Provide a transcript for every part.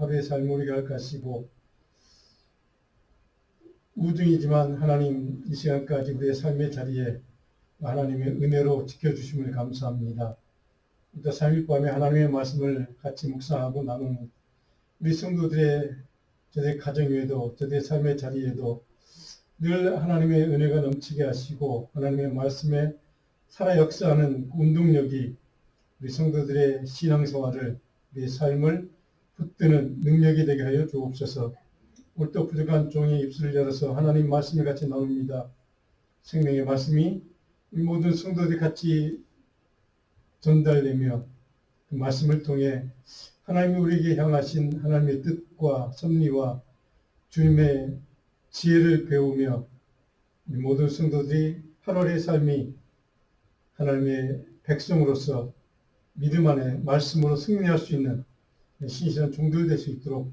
하루의 삶을 우리가 할 것이고, 우중이지만 하나님 이 시간까지 우리의 삶의 자리에 하나님의 은혜로 지켜주심을 감사합니다. 또 3일 밤에 하나님의 말씀을 같이 묵상하고 나누는 우리 성도들의 저들의 가정에도 저들의 삶의 자리에도 늘 하나님의 은혜가 넘치게 하시고 하나님의 말씀에 살아 역사하는 운동력이 우리 성도들의 신앙생활을 우리의 삶을 붙드는 능력이 되게 하여 주옵소서. 오늘도 부족한 종의 입술을 열어서 하나님 말씀을 같이 나눕니다. 생명의 말씀이 우리 모든 성도들이 같이 전달되며 그 말씀을 통해 하나님이 우리에게 향하신 하나님의 뜻과 섭리와 주님의 지혜를 배우며 우리 모든 성도들이 8월의 삶이 하나님의 백성으로서 믿음 안에 말씀으로 승리할 수 있는 신실한 종들 될 수 있도록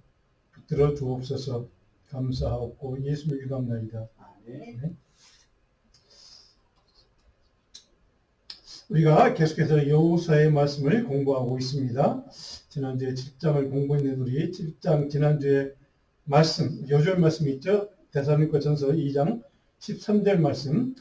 붙들어 주옵소서. 감사하옵고 예수님의 기도합나이다. 네. 우리가 계속해서 여호수아의 말씀을 공부하고 있습니다. 지난주에 7장을 공부했는데 우리 7장 지난주에 말씀, 요절 말씀이 있죠. 데살로니가 전서 2장 13절 말씀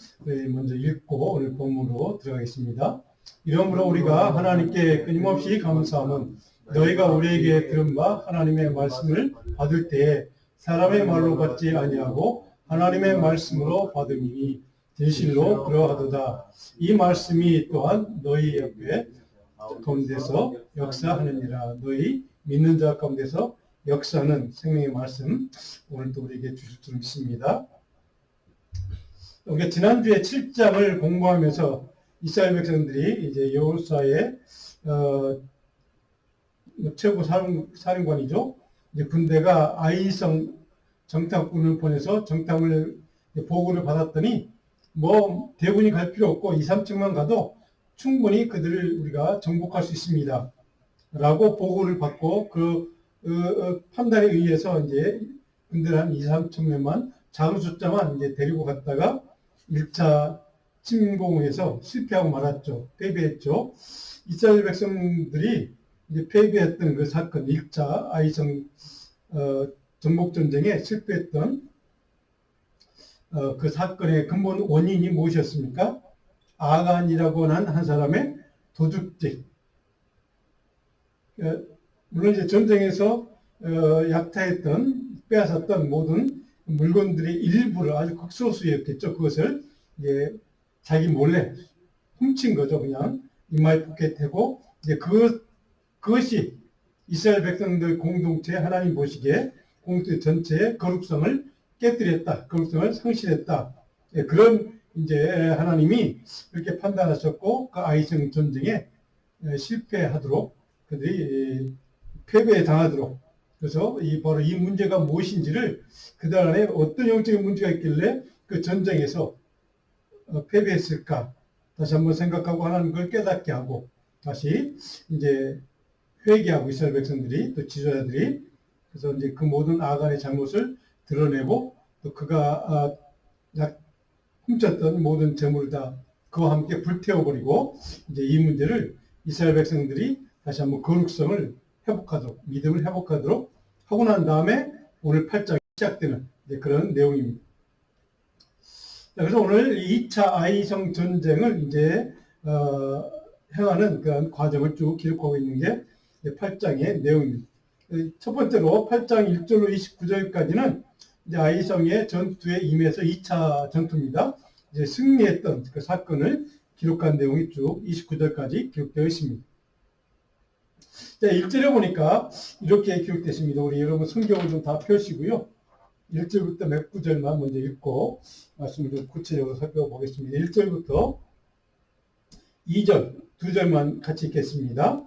먼저 읽고 오늘 본문으로 들어가겠습니다. 이러므로 우리가 하나님께 끊임없이 감사함은 너희가 우리에게 들은 바 하나님의 말씀을 받을 때에 사람의 말로 받지 아니하고 하나님의 말씀으로 받음이니 진실로 그러하도다. 이 말씀이 또한 너희 옆에 가운데서 역사하느니라. 너희 믿는 자 가운데서 역사하는 생명의 말씀 오늘도 우리에게 주실 줄 믿습니다. 우리가 지난주에 7장을 공부하면서 이스라엘 백성들이 이제 여호수아의 최고 사령관이죠. 이제 군대가 아이성 정탐꾼을 보내서 정탐을 보고를 받았더니 뭐 대군이 갈 필요 없고 2, 3층만 가도 충분히 그들을 우리가 정복할 수 있습니다. 라고 보고를 받고 그 판단에 의해서 이제 군대를 한 2, 3층만 작은 숫자만 이제 데리고 갔다가 1차 침공에서 실패하고 말았죠. 패배했죠. 이스라엘 백성들이 이제 패배했던 그 사건, 1차 아이성 정복전쟁에 실패했던 그 사건의 근본 원인이 무엇이었습니까? 아간이라고 하는 한 사람의 도둑질. 물론 이제 전쟁에서 약탈했던, 빼앗았던 모든 물건들의 일부를 아주 극소수였겠죠. 그것을 이제 자기 몰래 훔친 거죠. 그냥 이마에 포켓하고 이제 그것이 이스라엘 백성들 공동체 하나님 보시기에 공동체 전체의 거룩성을 깨뜨렸다. 거룩성을 상실했다. 그런 이제 하나님이 그렇게 판단하셨고 그 아이성 전쟁에 실패하도록 그들이 패배에 당하도록 그래서 바로 이 문제가 무엇인지를 그들 안에 어떤 영적인 문제가 있길래 그 전쟁에서 패배했을까 다시 한번 생각하고 하나님 그걸 깨닫게 하고 다시 이제 회개하고 이스라엘 백성들이 또 지도자들이 그래서 이제 그 모든 아간의 잘못을 드러내고 또 그가 훔쳤던 모든 재물을 다 그와 함께 불태워버리고 이제 이 문제를 이스라엘 백성들이 다시 한번 거룩성을 회복하도록 믿음을 회복하도록 하고 난 다음에 오늘 8장이 시작되는 그런 내용입니다. 그래서 오늘 2차 아이성 전쟁을 이제 행하는 그런 과정을 쭉 기록하고 있는 게 8장의 내용입니다. 첫 번째로 8장 1절로 29절까지는 이제 아이성의 전투에 임해서 2차 전투입니다. 이제 승리했던 그 사건을 기록한 내용이 쭉 29절까지 기록되어 있습니다. 자, 1절에 보니까 이렇게 기록됐습니다. 우리 여러분 성경을 좀 다 펴시고요. 1절부터 몇 구절만 먼저 읽고 말씀을 좀 구체적으로 살펴보겠습니다. 1절부터 2절, 2절만 같이 읽겠습니다.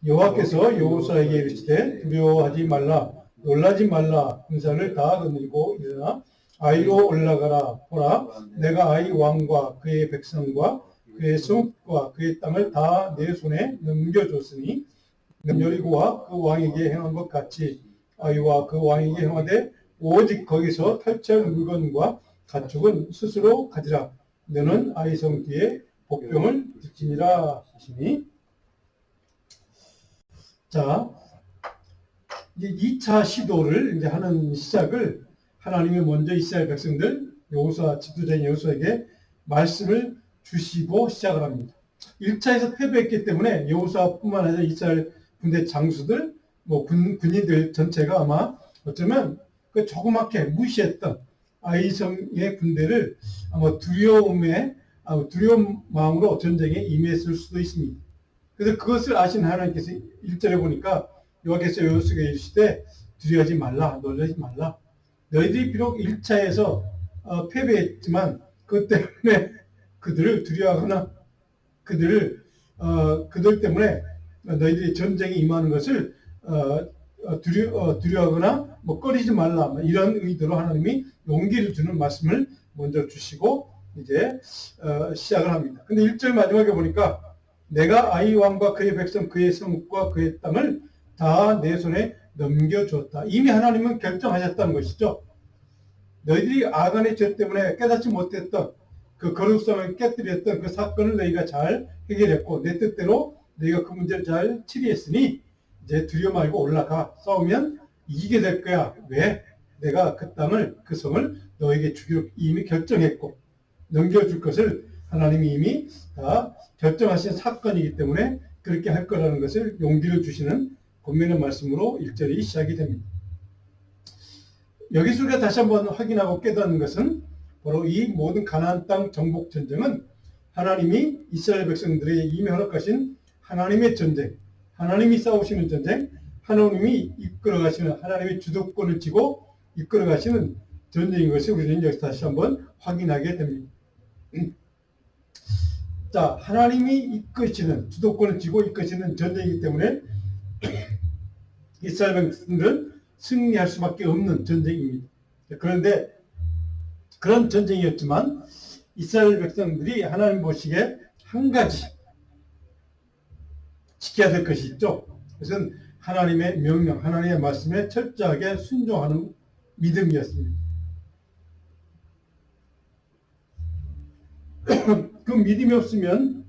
여호와께서 여호수아에게 이르시되 두려워하지 말라 놀라지 말라 군사를 다 거느리고 일어나 아이로 올라가라. 보라 내가 아이 왕과 그의 백성과 그의 성읍과 그의 땅을 다 내 손에 넘겨줬으니 여리고와 그 왕에게 행한 것 같이 아이와 그 왕에게 행하되 오직 거기서 탈취할 물건과 가축은 스스로 가지라. 너는 아이성 뒤에 복병을 지키니라 하시니. 자, 이제 2차 시도를 이제 하는 시작을 하나님이 먼저 이스라엘 백성들 여호수아 지도자인 여호수아에게 말씀을 주시고 시작을 합니다. 1차에서 패배했기 때문에 여호수아뿐만 아니라 이스라엘 군대 장수들, 뭐 군인들 전체가 아마 어쩌면 그 조그맣게 무시했던 아이성의 군대를 아마 두려운 마음으로 전쟁에 임했을 수도 있습니다. 그래서 그것을 아신 하나님께서 1절에 보니까 여호와께서 여호수아에게 이르시되 두려워하지 말라, 놀라지 말라. 너희들이 비록 1차에서 패배했지만 그것 때문에 그들을 두려워하거나 그들 때문에 너희들이 전쟁에 임하는 것을 두려워하거나 뭐 꺼리지 말라, 이런 의도로 하나님이 용기를 주는 말씀을 먼저 주시고 이제 시작을 합니다. 근데 1절 마지막에 보니까 내가 아이 왕과 그의 백성 그의 성읍과 그의 땅을 다 내 손에 넘겨주었다. 이미 하나님은 결정하셨다는 것이죠. 너희들이 아간의 죄 때문에 깨닫지 못했던 그 거룩성을 깨뜨렸던 그 사건을 너희가 잘 해결했고 내 뜻대로 너희가 그 문제를 잘 처리했으니 이제 두려워 말고 올라가. 싸우면 이기게 될 거야. 왜? 내가 그 땅을, 그 성을 너에게 주기로 이미 결정했고 넘겨줄 것을 하나님이 이미 다 결정하신 사건이기 때문에 그렇게 할 거라는 것을 용기를 주시는 본문의 말씀으로 1절이 시작이 됩니다. 여기서 우리가 다시 한번 확인하고 깨닫는 것은 바로 이 모든 가나안 땅 정복 전쟁은 하나님이 이스라엘 백성들에게 이미 허락하신 하나님의 전쟁, 하나님이 싸우시는 전쟁, 하나님이 이끌어가시는, 하나님의 주도권을 쥐고 이끌어가시는 전쟁인 것을 우리는 여기서 다시 한번 확인하게 됩니다. 자, 하나님이 이끄시는, 주도권을 쥐고 이끄시는 전쟁이기 때문에 이스라엘 백성들은 승리할 수밖에 없는 전쟁입니다. 그런데 그런 전쟁이었지만 이스라엘 백성들이 하나님 보시기에 한 가지 지켜야 될 것이 있죠. 그것은 하나님의 명령, 하나님의 말씀에 철저하게 순종하는 믿음이었습니다. 그 믿음이 없으면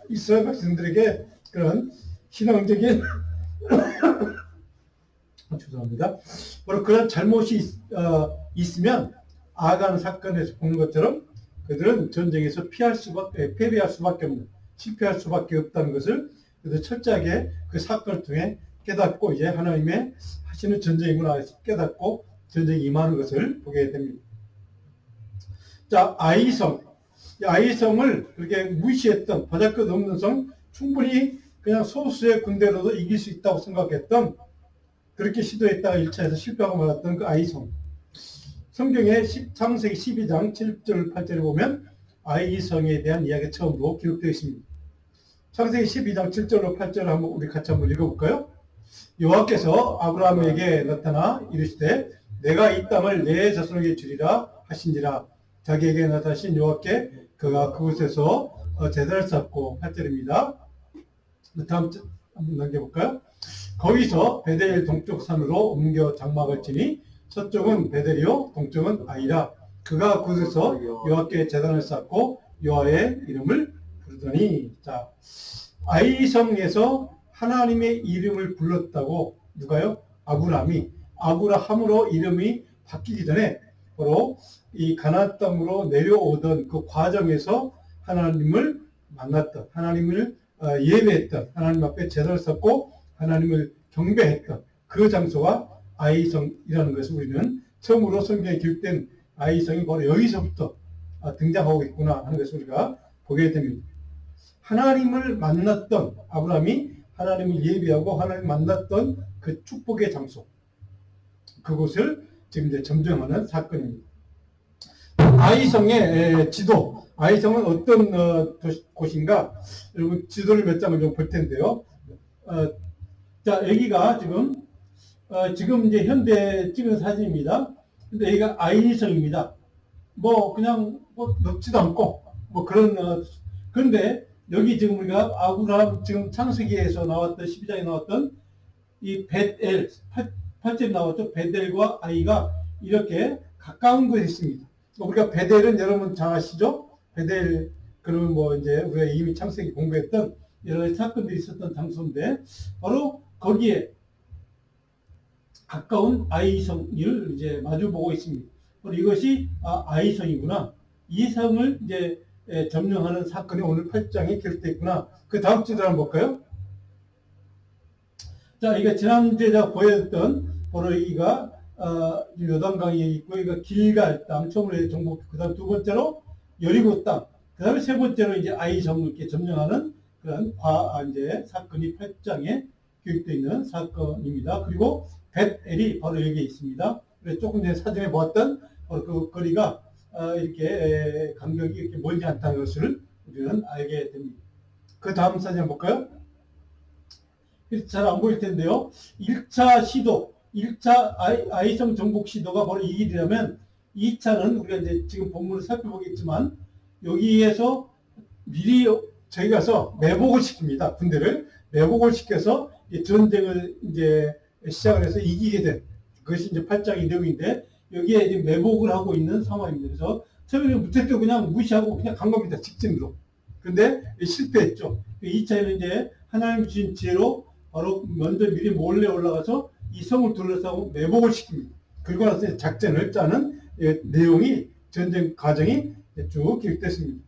이스라엘 백성들에게 그런 신앙적인 죄송합니다. 바로 그런 잘못이 있으면 아간 사건에서 본 것처럼 그들은 전쟁에서 패배할 수밖에 없는, 실패할 수밖에 없다는 것을 그들 철저하게 그 사건을 통해 깨닫고 이제 하나님의 하시는 전쟁이구나 해서 깨닫고 전쟁에 임하는 것을 보게 됩니다. 자, 아이성을 그렇게 무시했던 보잘것없는 성, 충분히 그냥 소수의 군대로도 이길 수 있다고 생각했던, 그렇게 시도했다가 1차에서 실패하고 말았던 그 아이성. 성경의 창세기 12장 7절 8절을 보면 아이성에 대한 이야기가 처음으로 기록되어 있습니다. 창세기 12장 7절로 8절을 우리 같이 한번 읽어볼까요? 여호와께서 아브라함에게 나타나 이르시되 내가 이 땅을 내 자손에게 주리라 하신지라. 자기에게 나타나신 여호와께 그가 그곳에서 제단을 쌓고 8절입니다. 다음 한번 넘겨볼까요? 거기서 베델 동쪽 산으로 옮겨 장막을 치니 서쪽은 베델이요 동쪽은 아이라. 그가 그곳에서 여호와께 제단을 쌓고 여호와의 이름을 부르더니. 자, 아이성에서 하나님의 이름을 불렀다고 누가요? 아브라함으로 이름이 바뀌기 전에 바로 이 가나안 땅으로 내려오던 그 과정에서 하나님을 만났던, 하나님을 예배했던, 하나님 앞에 제단을 쌓고 하나님을 경배했던 그 장소가 아이성이라는 것을 우리는 처음으로 성경에 기록된 아이성이 바로 여기서부터 등장하고 있구나 하는 것을 우리가 보게 됩니다. 하나님을 만났던 아브라함이 하나님을 예배하고 하나님을 만났던 그 축복의 장소, 그곳을 지금 이제 점정하는 사건입니다. 아이성의 지도, 아이성은 어떤 곳인가? 여러분 지도를 몇 장을 좀 볼 텐데요. 자, 여기가 지금 이제 현대 찍은 사진입니다. 근데 여기가 아이성입니다. 뭐 그냥 뭐 넓지도 않고 뭐 그런 그런데 여기 지금 우리가 아브라함 지금 창세기에서 나왔던 12장에 나왔던 이 벳엘 8절에 나왔죠. 베델과 아이가 이렇게 가까운 곳에 있습니다. 우리가 베델은 여러분 잘 아시죠? 베델, 그러면 뭐 이제 우리가 이미 창세기 공부했던 여러 가지 사건들이 있었던 장소인데 바로 거기에 가까운 아이성을 이제 마주보고 있습니다. 바로 이것이 아이성이구나. 이 성을 이제 점령하는 사건이 오늘 8장에 기록되어 있구나. 그 다음 주제 한번 볼까요? 자, 이거 지난주에 제가 보여줬던 바로 여기가 요단강에 있고, 이거 길갈 땅, 처음으로 정복, 그 다음 두 번째로 여리고 땅, 그 다음에 세 번째로 이제 아이성을 이렇게 점령하는 그런 이제 사건이 8장에 기록되어 있는 사건입니다. 그리고 벳엘이 바로 여기에 있습니다. 그래서 조금 전에 사전에 보았던 바로 그 거리가 이렇게 간격이 이렇게 멀지 않다는 것을 우리는 알게 됩니다. 그 다음 사진 볼까요? 잘 안 보일 텐데요. 1차 시도, 1차 아이성 정복 시도가 바로 이 길이라면 2차는 우리가 이제 지금 본문을 살펴보겠지만 여기에서 미리 저희 가서 매복을 시킵니다. 군대를 매복을 시켜서 전쟁을 이제 시작을 해서 이기게 된 그것이 이제 8장의 내용인데 여기에 이제 매복을 하고 있는 상황입니다. 그래서 처음에는 무태도 그냥 무시하고 그냥 간 겁니다. 직진으로. 근데 실패했죠. 2차에는 이제 하나님 주신 지혜로 바로 먼저 미리 몰래 올라가서 이 성을 둘러싸고 매복을 시킵니다. 그리고 나서 작전을 짜는 내용이 전쟁 과정이 쭉 기록됐습니다.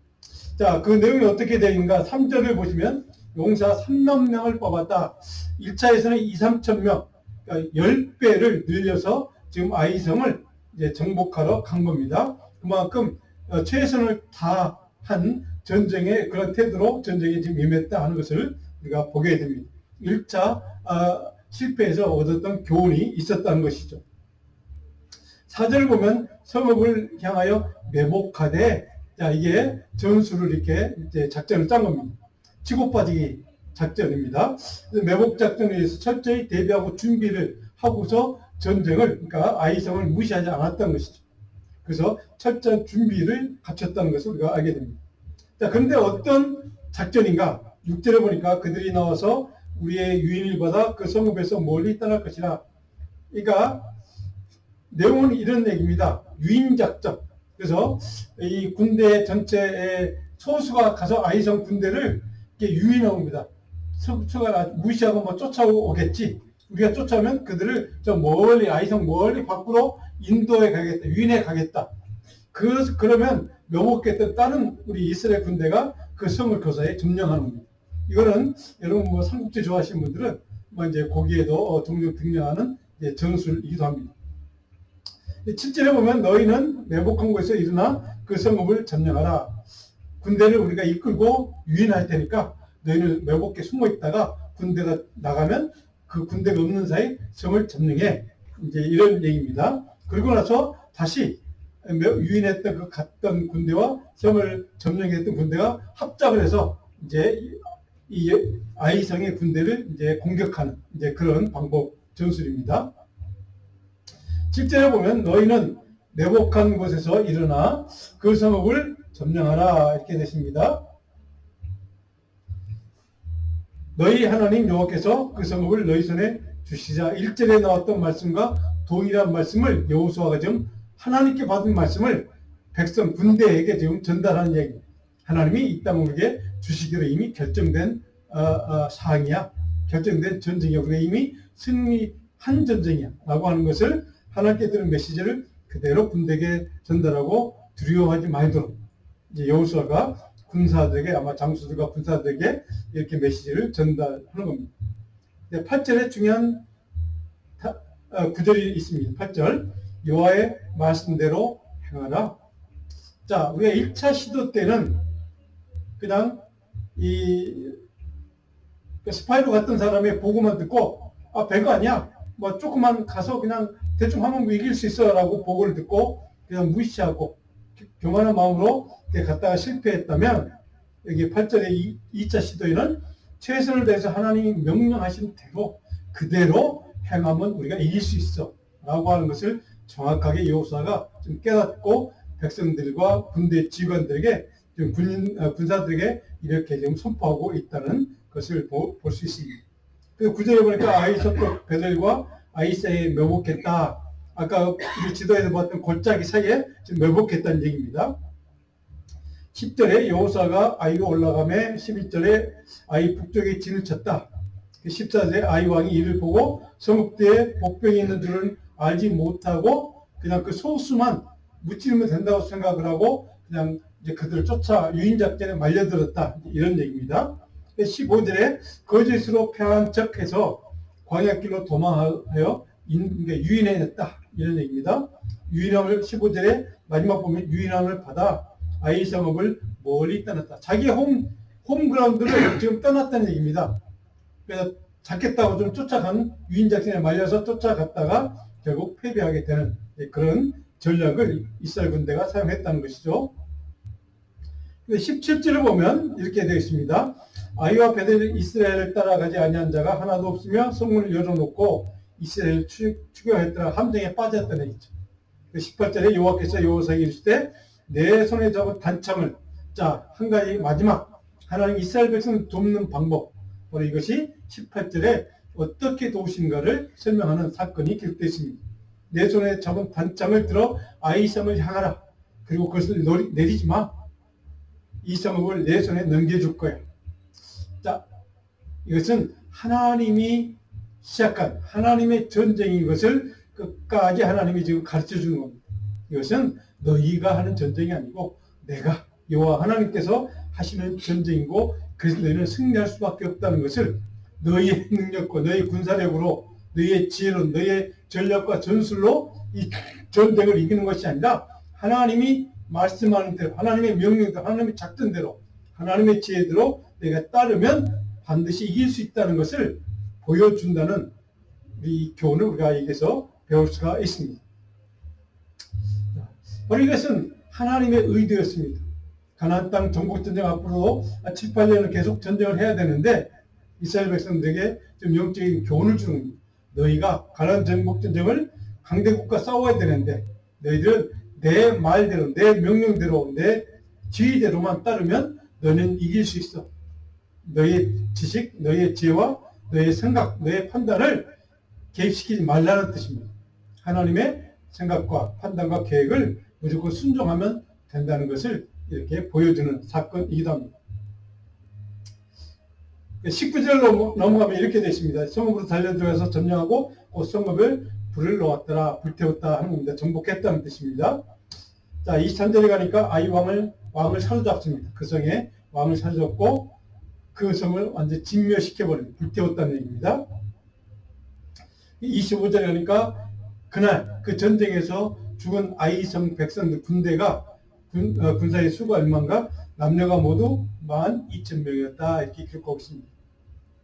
자, 그 내용이 어떻게 되는가? 3절을 보시면 용사 3만 명을 뽑았다. 1차에서는 2, 3천 명, 그러니까 10배를 늘려서 지금 아이성을 이제 정복하러 간 겁니다. 그만큼 최선을 다한 전쟁의 그런 태도로 전쟁에 지금 임했다 하는 것을 우리가 보게 됩니다. 1차 실패에서 얻었던 교훈이 있었다는 것이죠. 4절을 보면 성읍을 향하여 매복하되, 자, 이게 전술을 이렇게 이제 작전을 짠 겁니다. 치고 빠지기 작전입니다. 매복 작전에 의해서 철저히 대비하고 준비를 하고서 전쟁을, 그러니까 아이성을 무시하지 않았다는 것이죠. 그래서 철저한 준비를 갖췄다는 것을 우리가 알게 됩니다. 자, 그런데 어떤 작전인가? 6절에 보니까 그들이 나와서 우리의 유인을 받아 그 성읍에서 멀리 떠날 것이라. 그러니까 내용은 이런 얘기입니다. 유인작전. 그래서 이 군대 전체의 소수가 가서 아이성 군대를 이렇게 유인합니다. 서구가 무시하고 뭐 쫓아오겠지. 우리가 쫓아오면 그들을 저 멀리, 아이성 멀리 밖으로 인도에 가겠다. 유인해 가겠다. 그러면 묘목했던 다른 우리 이스라엘 군대가 그 성을 거사에 점령하는 겁니다. 이거는 여러분 뭐 삼국지 좋아하시는 분들은 뭐 이제 거기에도 종종 등장하는 전술이기도 합니다. 7절에 보면 너희는 매복한 곳에서 일어나 그 성읍을 점령하라. 군대를 우리가 이끌고 유인할 테니까 너희는 매복해 숨어 있다가 군대가 나가면 그 군대가 없는 사이 성을 점령해. 이제 이런 얘기입니다. 그리고 나서 다시 유인했던 그 갔던 군대와 성을 점령했던 군대가 합작을 해서 이제 이 아이성의 군대를 이제 공격하는 이제 그런 방법 전술입니다. 실제로 보면 너희는 매복한 곳에서 일어나 그 성읍을 점령하라 이렇게 되십니다. 너희 하나님 여호와께서 그 성읍을 너희 손에 주시자. 1절에 나왔던 말씀과 동일한 말씀을 여호수아가 지금 하나님께 받은 말씀을 백성 군대에게 지금 전달하는 얘기입니다. 하나님이 이 땅을 우리에게 주시기로 이미 결정된 사항이야. 결정된 전쟁이야. 우리가 이미 승리한 전쟁이야. 라고 하는 것을 하나님께 들은 메시지를 그대로 군대에게 전달하고 두려워하지 말도록 이제 여호수아가 군사들에게 아마 장수들과 군사들에게 이렇게 메시지를 전달하는 겁니다. 8절에 중요한 구절이 있습니다. 8절 여호와의 말씀대로 행하라. 자, 우리가 1차 시도 때는 그냥 이 스파이로 갔던 사람의 보고만 듣고 별거 아니야. 뭐 조금만 가서 그냥 대충 하면 이길 수 있어 라고 보고를 듣고 그냥 무시하고 교만한 마음으로 갔다가 실패했다면 여기 8절의 2차 시도에는 최선을 다해서 하나님이 명령하신 대로 그대로 행하면 우리가 이길 수 있어 라고 하는 것을 정확하게 여호수아가 좀 깨닫고 백성들과 군대 직원들에게 군사들에게 이렇게 좀 선포하고 있다는 것을 볼 수 있습니다. 그래서 9절에 보니까 아이석과 베델과 아이사에 매복했다. 아까 우리 지도에서 봤던 골짜기 사이에 지금 매복했다는 얘기입니다. 10절에 여호사가 아이가 올라가매 11절에 아이 북쪽에 진을 쳤다. 14절에 아이 왕이 이를 보고 성읍대에 복병이 있는 줄은 알지 못하고 그냥 그 소수만 무찌르면 된다고 생각을 하고 그냥 이제 그들을 쫓아 유인작전에 말려들었다. 이런 얘기입니다. 15절에 거짓으로 패한 척해서 광야길로 도망하여 유인해냈다. 이런 얘기입니다. 유인함을 15절에 마지막 보면 유인함을 받아 아이 성읍을 멀리 떠났다. 자기 홈그라운드를 지금 떠났다는 얘기입니다. 그래서 잡겠다고 좀 쫓아간 유인작전에 말려서 쫓아갔다가 결국 패배하게 되는 그런 전략을 이스라엘 군대가 사용했다는 것이죠. 17절을 보면 이렇게 되어 있습니다. 아이와 베델 이스라엘을 따라가지 아니한 자가 하나도 없으며 성문을 열어놓고 이스라엘을 추격했더라. 함정에 빠졌다는 얘기죠. 18절에 여호와께서 여호사에게 이르시되 내 손에 잡은 단창을 자, 한 가지 마지막 하나님 이스라엘 백성을 돕는 방법 바로 이것이 18절에 어떻게 도우신가를 설명하는 사건이 기록되어 있습니다. 내 손에 잡은 단창을 들어 아이 성을 향하라. 그리고 그것을 내리지 마. 이 성읍을 내 손에 넘겨줄 거야. 자, 이것은 하나님이 시작한 하나님의 전쟁인 것을 끝까지 하나님이 지금 가르쳐 주는 겁니다. 이것은 너희가 하는 전쟁이 아니고 내가 여호와 하나님께서 하시는 전쟁이고 그래서 너희는 승리할 수밖에 없다는 것을 너희의 능력과 너희의 군사력으로 너희의 지혜로 너희의 전략과 전술로 이 전쟁을 이기는 것이 아니라 하나님이 말씀하는 대로 하나님의 명령대로 하나님의 작전대로 하나님의 지혜대로 내가 따르면 반드시 이길 수 있다는 것을 보여준다는 이 교훈을 우리가 여기서 배울 수가 있습니다. 바로 이것은 하나님의 의도였습니다. 가나안 땅 정복전쟁 앞으로 7, 8년을 계속 전쟁을 해야 되는데 이스라엘 백성들에게 좀 영적인 교훈을 주는 겁니다. 너희가 가나안 정복전쟁을 강대국과 싸워야 되는데 너희들은 내 말대로 내 명령대로 내 지휘대로만 따르면 너는 이길 수 있어. 너의 지식, 너의 지혜와 너의 생각, 너의 판단을 개입시키지 말라는 뜻입니다. 하나님의 생각과 판단과 계획을 무조건 순종하면 된다는 것을 이렇게 보여주는 사건이기도 합니다. 19절로 넘어가면 이렇게 되어 있습니다. 성읍으로 달려들어가서 점령하고 그 성읍을 불을 놓았더라, 불태웠다 하는 겁니다. 정복했다는 뜻입니다. 자, 23절에 가니까 아이 왕을 사로잡습니다. 그 성에 왕을 사로잡고 그 성을 완전히 진멸시켜버립니다. 불태웠다는 얘기입니다. 25절에 가니까 그날 그 전쟁에서 죽은 아이성 백성들 군대가 군사의 수가 얼마인가 남녀가 모두 12,000명이었다 이렇게 기록하고 있습니다.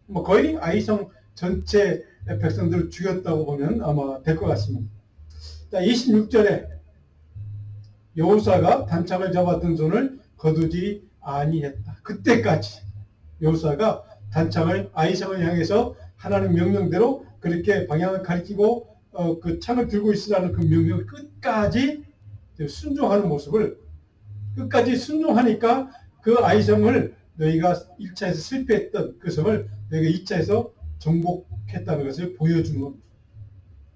뭐 거의 아이성 전체 백성들을 죽였다고 보면 아마 될 것 같습니다. 자, 26절에 여호사가 단창을 잡았던 손을 거두지 아니했다. 그때까지 여호사가 단창을 아이성을 향해서 하나님 명령대로 그렇게 방향을 가리키고 그 창을 들고 있으라는 그 명령을 끝까지 순종하는 모습을 끝까지 순종하니까 그 아이성을 너희가 1차에서 실패했던 그 성을 너희가 2차에서 정복했다는 것을 보여주는 겁니다.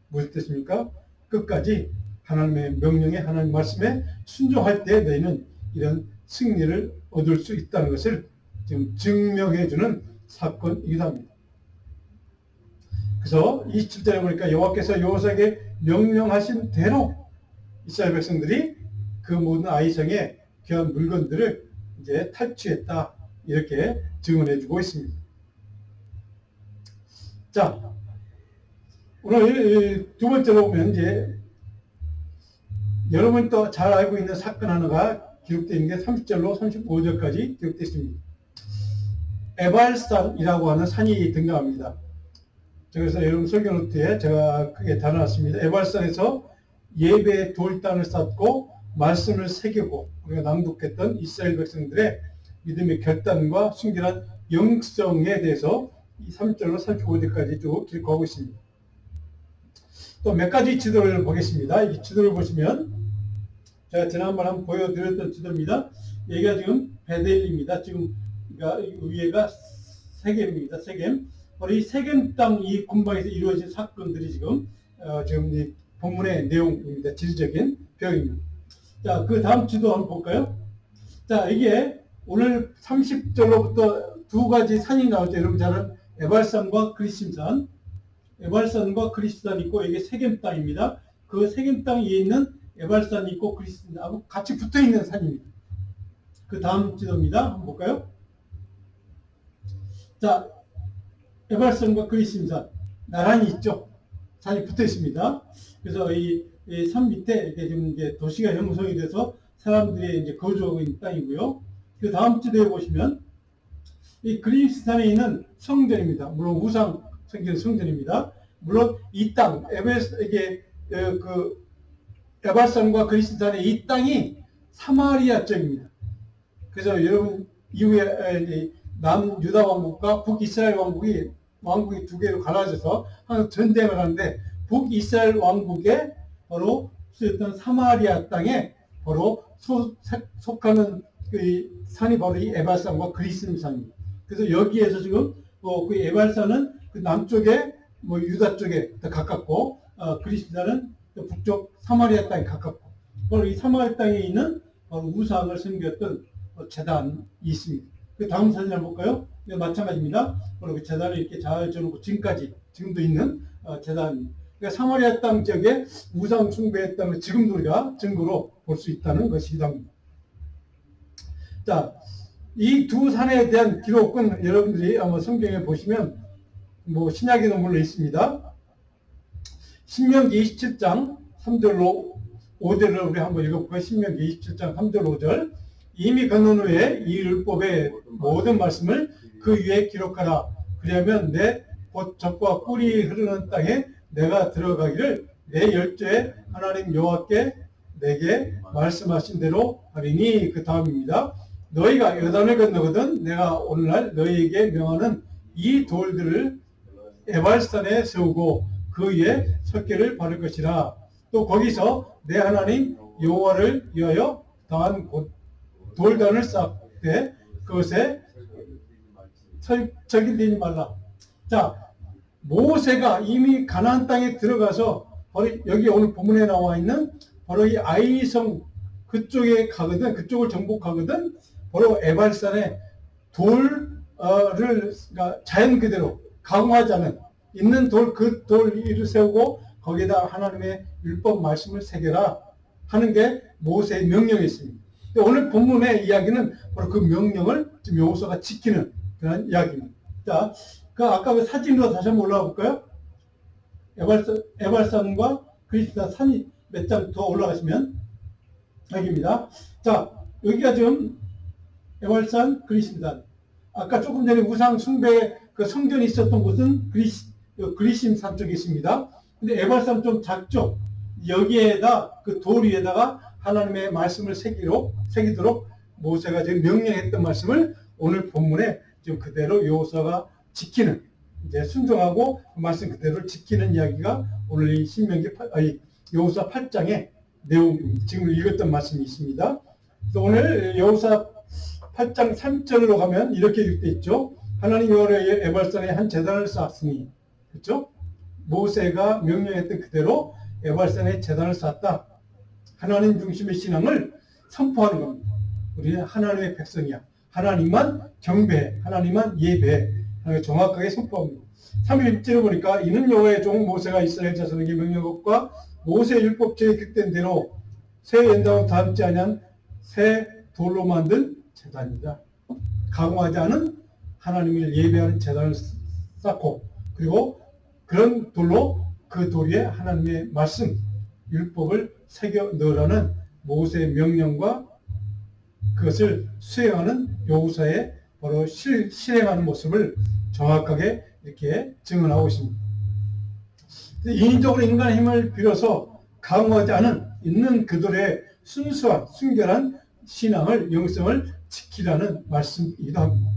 무슨 뜻입니까? 끝까지 하나님의 명령에 하나님 말씀에 순종할 때 너희는 이런 승리를 얻을 수 있다는 것을 지금 증명해주는 사건이기도 합니다. 그래서 27절에 보니까 여호와께서 여호사에게 명령하신 대로 이스라엘 백성들이 그 모든 아이성의 귀한 물건들을 이제 탈취했다 이렇게 증언해주고 있습니다. 자, 오늘 두 번째로 보면 이제 여러분이 또 잘 알고 있는 사건 하나가 기록되어 있는 게 30절로 35절까지 기록되어 있습니다. 에발산이라고 하는 산이 등장합니다. 그래서 여러분 설교노트에 제가 크게 달아놨습니다. 에발산에서 예배의 돌단을 쌓고 말씀을 새기고 우리가 낭독했던 이스라엘 백성들의 믿음의 결단과 순결한 영성에 대해서 이 3절로 35절까지 쭉 기록하고 있습니다. 또 몇 가지 지도를 보겠습니다. 이 지도를 보시면 제가 지난번에 한번 보여드렸던 지도입니다. 여기가 지금 베델입니다. 지금 위에가 세겜입니다. 세겜. 바로 이 세겜 땅 이 군방에서 이루어진 사건들이 지금 이 본문의 내용입니다. 지리적인 배경입니다. 자, 그 다음 지도 한번 볼까요? 자, 이게 오늘 30절로부터 두 가지 산이 나오죠. 여러분 잘 아는 에발산과 그리심산. 에발산과 그리심산이 있고 이게 세겜 땅입니다. 그 세겜 땅 위에 있는 에발산이 있고 그리심산하고 같이 붙어 있는 산입니다. 그 다음 지도입니다. 한번 볼까요? 자, 에발산과 그리심산 나란히 있죠. 산이 붙어 있습니다. 그래서 이 산 밑에 이렇게 지금 이제 도시가 형성이 돼서 사람들이 이제 거주하고 있는 땅이고요. 그 다음 지도에 보시면 이 그리스산에 있는 성전입니다. 물론 우상 생긴 성전입니다. 물론 이 땅, 에발산과 그리스산의 이 땅이 사마리아 쪽입니다. 그래서 여러분 이후에 남유다 왕국과 북이스라엘 왕국이 두 개로 갈라져서 항상 전쟁을 하는데 북이스라엘 왕국에 바로 쓰였던 사마리아 땅에 바로 속하는 그 산이 바로 이 에발산과 그리심산입니다. 그래서 여기에서 지금 그 에발산은 그 남쪽에 유다 쪽에 더 가깝고 그리심산은 북쪽 사마리아 땅에 가깝고 바로 이 사마리아 땅에 있는 우상을 섬겼던 제단이 있습니다. 그 다음 사진 한번 볼까요? 마찬가지입니다. 바로 그 제단을 이렇게 잘 지어놓고 지금도 있는 제단입니다. 그러니까 사마리아 땅 지역에 우상 숭배했다는 지금도 우리가 증거로 볼 수 있다는 것이기도 합니다. 자, 이 두 산에 대한 기록은 여러분들이 아마 성경에 보시면 신약에도 물론 있습니다. 신명기 27장 3절로 5절을 우리 한번 읽어볼까요? 신명기 27장 3절 5절. 이미 건넌 후에 이 율법의 모든 말씀을 그 위에 기록하라. 그리하면 내 곧 젖과 꿀이 흐르는 땅에 내가 들어가기를 내 열조의 하나님 여호와께 내게 말씀하신 대로 하리니. 그 다음입니다. 너희가 요단을 건너거든 내가 오늘날 너희에게 명하는 이 돌들을 에발산에 세우고 그 위에 석계를 바를 것이라. 또 거기서 내 하나님 여호와를 위하여 다한 돌단을 쌓되 그것에 적이 되지 말라. 자, 모세가 이미 가나안 땅에 들어가서 바로 여기 오늘 본문에 나와 있는 바로 이 아이성 그쪽에 가거든, 그쪽을 정복하거든 바로 에발산에 돌을 그러니까 자연 그대로 강화하지 않은 있는 그 돌 위를 세우고 거기에다 하나님의 율법 말씀을 새겨라 하는 게 모세의 명령이었습니다. 오늘 본문의 이야기는 바로 그 명령을 지금 여호수아가 지키는 그런 이야기입니다. 자, 아까 그 사진으로 다시 한번 올라가 볼까요? 에발산과 그리스다 산이 몇 장 더 올라가시면 여기입니다. 자, 여기가 지금 에발산 그리심산. 아까 조금 전에 우상 숭배 그 성전이 있었던 곳은 그리심산 쪽에 있습니다. 근데 에발산 좀 작죠? 여기에다 그 돌 위에다가 하나님의 말씀을 새기도록 모세가 지금 명령했던 말씀을 오늘 본문에 지금 그대로 여호수아가 지키는, 이제 순종하고 그 말씀 그대로 지키는 이야기가 오늘 이 여호수아 8장의 내용입니다. 지금 읽었던 말씀이 있습니다. 오늘 여호수아 8장 3절로 가면 이렇게 읽되 있죠. 하나님 여호와의 에발산에 한 제단을 쌓았으니, 그렇죠? 모세가 명령했던 그대로 에발산에 제단을 쌓았다. 하나님 중심의 신앙을 선포하는 겁니다. 우리는 하나님의 백성이야. 하나님만 경배해. 하나님만 예배해. 정확하게 선포합니다. 3일 1절을 보니까 이는 여호와의 종 모세가 이스라엘 자손에게 명령한 것과 모세 율법책에 기록된 대로 새 연장으로 닮지 아니한 새 돌로 만든 제단이다. 강화하지 않은 하나님을 예배하는 제단을 쌓고, 그리고 그런 돌로 그 돌 위에 하나님의 말씀, 율법을 새겨 넣으라는 모세의 명령과 그것을 수행하는 여호수아의 바로 실행하는 모습을 정확하게 이렇게 증언하고 있습니다. 인위적으로 인간의 힘을 빌어서 강화하지 않은 있는 그들의 순수한 순결한 신앙을, 영성을 지키라는 말씀이기도 합니다.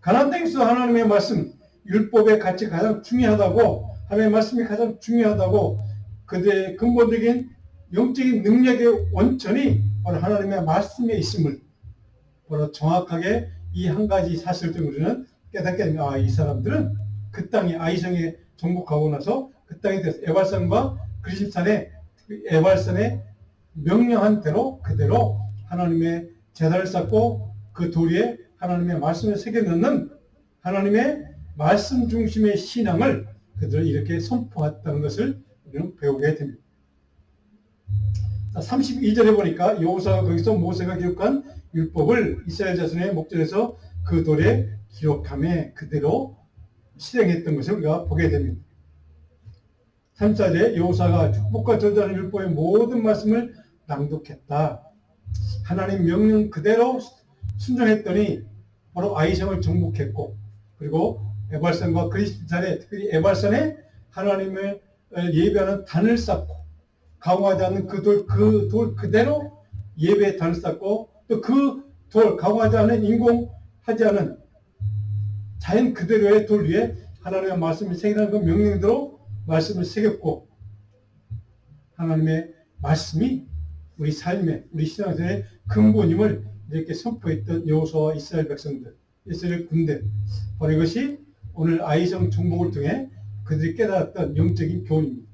가나안 땅에서 하나님의 말씀, 율법의 가치가 가장 중요하다고, 하나님의 말씀이 가장 중요하다고, 그들의 근본적인 영적인 능력의 원천이 바로 하나님의 말씀에 있음을 바로 정확하게 이 한 가지 사실을 우리는 깨닫게 됩니다. 이 사람들은 그 땅에 아이성에 정복하고 나서 그 땅에 대해서 에발산과 그리심산에 에발산에 명령한 대로 그대로 하나님의 제단을 쌓고 그 돌 위에 하나님의 말씀을 새겨 넣는 하나님의 말씀 중심의 신앙을 그들은 이렇게 선포했다는 것을 우리는 배우게 됩니다. 32절에 보니까 여호수아가 거기서 모세가 기록한 율법을 이스라엘 자손의 목전에서 그 돌에 기록함에 그대로 실행했던 것을 우리가 보게 됩니다. 34절에 여호수아가 축복과 저주하는 율법의 모든 말씀을 낭독했다. 하나님 명령 그대로 순종했더니 바로 아이성을 정복했고, 그리고 에발산과 그리스도산에, 특별히 에발산에 하나님을 예배하는 단을 쌓고, 강화하지 않는 그 돌 그대로 예배의 단을 쌓고, 또 그 돌 강화하지 않은 인공하지 않은 자연 그대로의 돌 위에 하나님의 말씀을 새기라는 그 명령대로 말씀을 새겼고, 하나님의 말씀이 우리 삶의, 우리 신앙생활의 근본임을 이렇게 선포했던 여호수아와 이스라엘 백성들, 이스라엘 군대, 바로 이것이 오늘 아이성 정복을 통해 그들이 깨달았던 영적인 교훈입니다.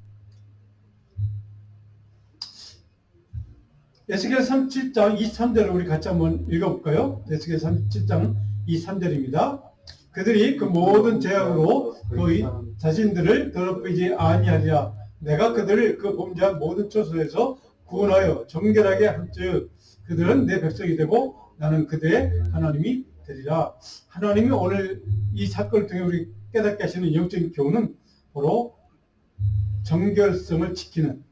에스겔 37장 23절을 우리 같이 한번 읽어볼까요? 에스겔 37장 23절입니다. 그들이 그 모든 죄악으로 너희 자신들을 더럽히지 아니하리라. 내가 그들을 그 범죄한 모든 처소에서 구원하여 정결하게 한즉 그들은 내 백성이 되고 나는 그들의 하나님이 되리라. 하나님이 오늘 이 사건을 통해 우리 깨닫게 하시는 영적인 교훈은 바로 정결성을 지키는,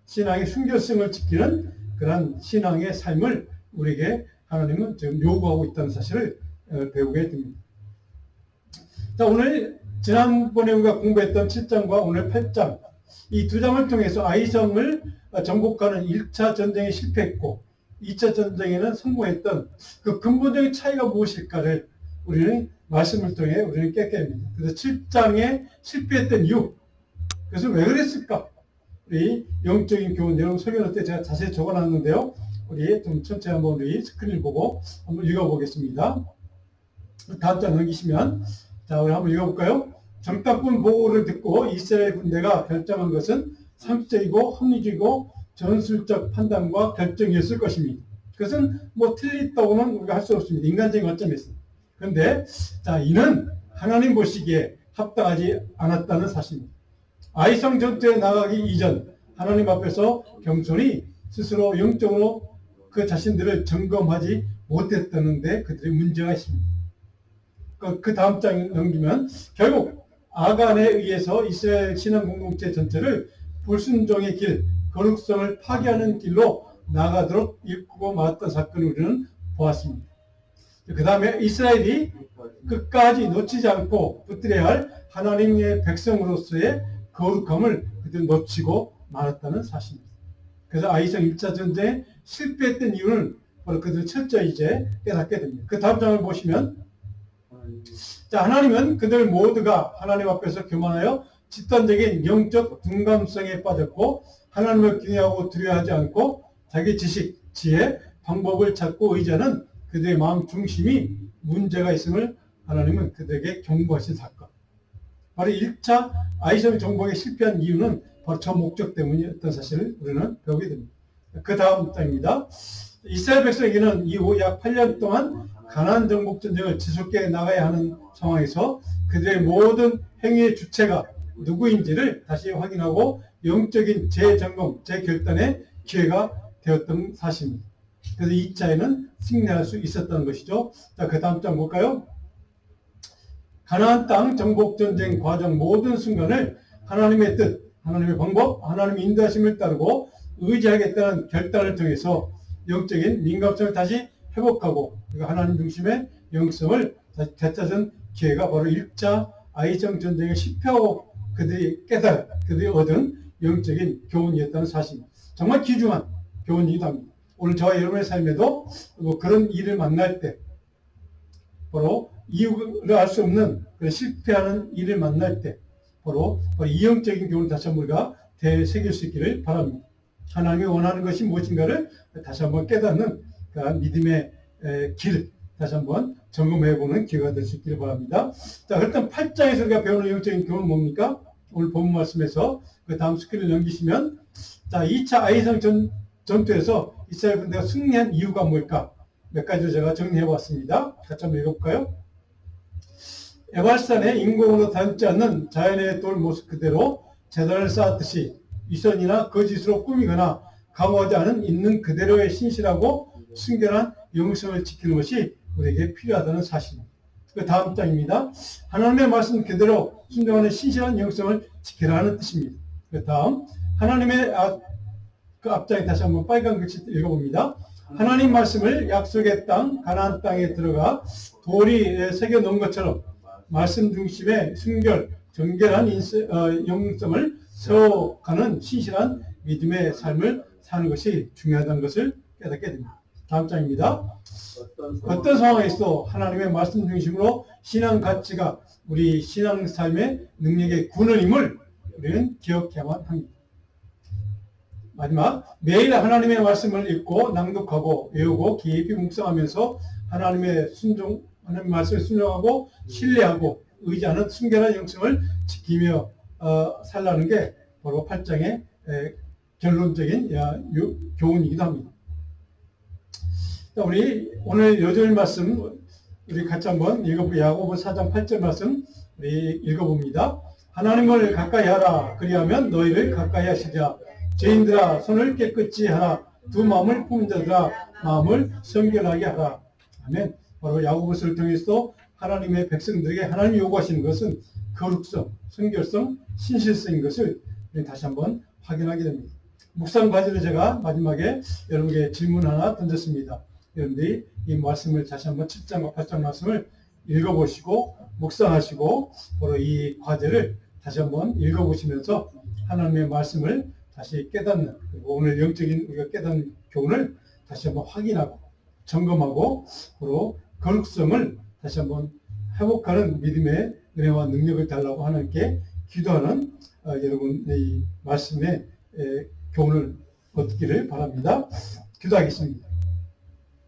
신앙의 순결성을 지키는 그런 신앙의 삶을 우리에게 하나님은 지금 요구하고 있다는 사실을 배우게 됩니다. 자, 오늘 지난번에 우리가 공부했던 7장과 오늘 8장, 이 두 장을 통해서 아이성을 정복하는 1차 전쟁에 실패했고 2차 전쟁에는 성공했던 그 근본적인 차이가 무엇일까를 우리는 말씀을 통해 우리는 깨닫게 됩니다. 그래서 7장에 실패했던 이유, 그래서 왜 그랬을까? 우리 영적인 교훈, 여러분 설교할 때 제가 자세히 적어놨는데요. 우리 좀 천천히 한번 우리 스크린을 보고 한번 읽어보겠습니다. 다음 장 넘기시면, 자, 우리 한번 읽어볼까요? 정탐꾼 보고를 듣고 이스라엘 군대가 결정한 것은 상식적이고 합리적이고 전술적 판단과 결정이었을 것입니다. 그것은 뭐 틀렸다고는 우리가 할 수 없습니다. 인간적인 관점에서. 그런데 자, 이는 하나님 보시기에 합당하지 않았다는 사실입니다. 아이성 전투에 나가기 이전 하나님 앞에서 겸손히 스스로 영적으로 그 자신들을 점검하지 못했다는데 그들의 문제가 있습니다. 그 다음 장 넘기면 결국 아간에 의해서 이스라엘 신앙 공동체 전체를 불순종의 길, 거룩성을 파괴하는 길로 나가도록 이끌고 말았던 사건을 우리는 보았습니다. 그 다음에 이스라엘이 끝까지 놓치지 않고 붙들어야 할 하나님의 백성으로서의 거룩함을 그들 놓치고 말았다는 사실입니다. 그래서 아이성 1차 전쟁에 실패했던 이유는 바로 그들 철저히 이제 깨닫게 됩니다. 그 다음 장을 보시면, 자, 하나님은 그들 모두가 하나님 앞에서 교만하여 집단적인 영적 둔감성에 빠졌고 하나님을 경외하고 두려워하지 않고 자기 지식, 지혜, 방법을 찾고 의지하는 그들의 마음 중심이 문제가 있음을 하나님은 그들에게 경고하신 사건. 바로 1차 아이성 정복에 실패한 이유는 바로 저 목적 때문이었던 사실을 우리는 배우게 됩니다. 그 다음 장입니다. 이스라엘 백성에게는 이후 약 8년 동안 가나안 정복 전쟁을 지속해 나가야 하는 상황에서 그들의 모든 행위의 주체가 누구인지를 다시 확인하고 영적인 재점검, 재결단의 기회가 되었던 사실입니다. 그래서 2차에는 승리할 수 있었다는 것이죠. 자, 그 다음 장 볼까요? 가나안 땅 정복 전쟁 과정 모든 순간을 하나님의 뜻, 하나님의 방법, 하나님의 인도하심을 따르고 의지하겠다는 결단을 통해서 영적인 민감성을 다시 회복하고 하나님 중심의 영성을 다시 되찾은 기회가 바로 1차 아이성 전쟁에 실패하고 그들이 그들이 얻은 영적인 교훈이었다는 사실입니다. 정말 귀중한 교훈이기도 합니다. 오늘 저와 여러분의 삶에도 그런 일을 만날 때, 바로 이유를 알 수 없는 실패하는 일을 만날 때, 바로 이 영적인 교훈을 다시 한번 우리가 되새길 수 있기를 바랍니다. 하나님이 원하는 것이 무엇인가를 다시 한번 깨닫는 믿음의 길, 다시 한번 점검해보는 기회가 될 수 있기를 바랍니다. 자, 일단 8장에서 우리가 배우는 영적인 교훈은 뭡니까? 오늘 본문 말씀에서 그 다음 스크린을 넘기시면, 자, 2차 아이성 전투에서 이스라엘 군대가 승리한 이유가 뭘까? 몇 가지로 제가 정리해 봤습니다. 같이 한번 읽어볼까요? 에발산에 인공으로 닮지 않는 자연의 돌 모습 그대로 재단을 쌓았듯이 위선이나 거짓으로 꾸미거나 강화하지 않은 있는 그대로의 신실하고 순결한 영성을 지키는 것이 우리에게 필요하다는 사실입니다. 그 다음 장입니다. 하나님의 말씀 그대로 순종하는 신실한 영성을 지키라는 뜻입니다. 그 다음 하나님의 그 앞장에 다시 한번 빨간 글씨 읽어봅니다. 하나님 말씀을 약속의 땅 가나안 땅에 들어가 돌이 새겨 놓은 것처럼 말씀 중심의 순결 정결한 영성을 세워가는 신실한 믿음의 삶을 사는 것이 중요하다는 것을 깨닫게 됩니다. 다음 장입니다. 어떤 상황에서도 하나님의 말씀 중심으로 신앙 가치가 우리 신앙 삶의 능력의 근원임을 우리는 기억해야만 합니다. 마지막, 매일 하나님의 말씀을 읽고 낭독하고 외우고 깊이 묵상하면서 하나님의 말씀을 순종하고 신뢰하고 의지하는 순결한 영성을 지키며 살라는 게 바로 8장의 결론적인 교훈이기도 합니다. 우리 오늘 요절 말씀 우리 같이 한번 읽어보고 야고보 4장 8절 말씀 우리 읽어봅니다. 하나님을 가까이 하라. 그리하면 너희를 가까이 하시자. 죄인들아 손을 깨끗이 하라. 두 마음을 품은 자들아 마음을 성결하게 하라. 아멘. 바로 야고보서를 통해서 하나님의 백성들에게 하나님이 요구하시는 것은 거룩성, 성결성, 신실성인 것을 다시 한번 확인하게 됩니다. 묵상 과제로 제가 마지막에 여러분에게 질문 하나 던졌습니다. 여러분들이 이 말씀을 다시 한번 7장과 8장 말씀을 읽어보시고 묵상하시고 바로 이 과제를 다시 한번 읽어보시면서 하나님의 말씀을 다시 깨닫는, 그리고 오늘 영적인 우리가 깨닫는 교훈을 다시 한번 확인하고 점검하고 바로 거룩성을 다시 한번 회복하는 믿음의 은혜와 능력을 달라고 하나님께 기도하는 여러분의 말씀의 교훈을 얻기를 바랍니다. 기도하겠습니다.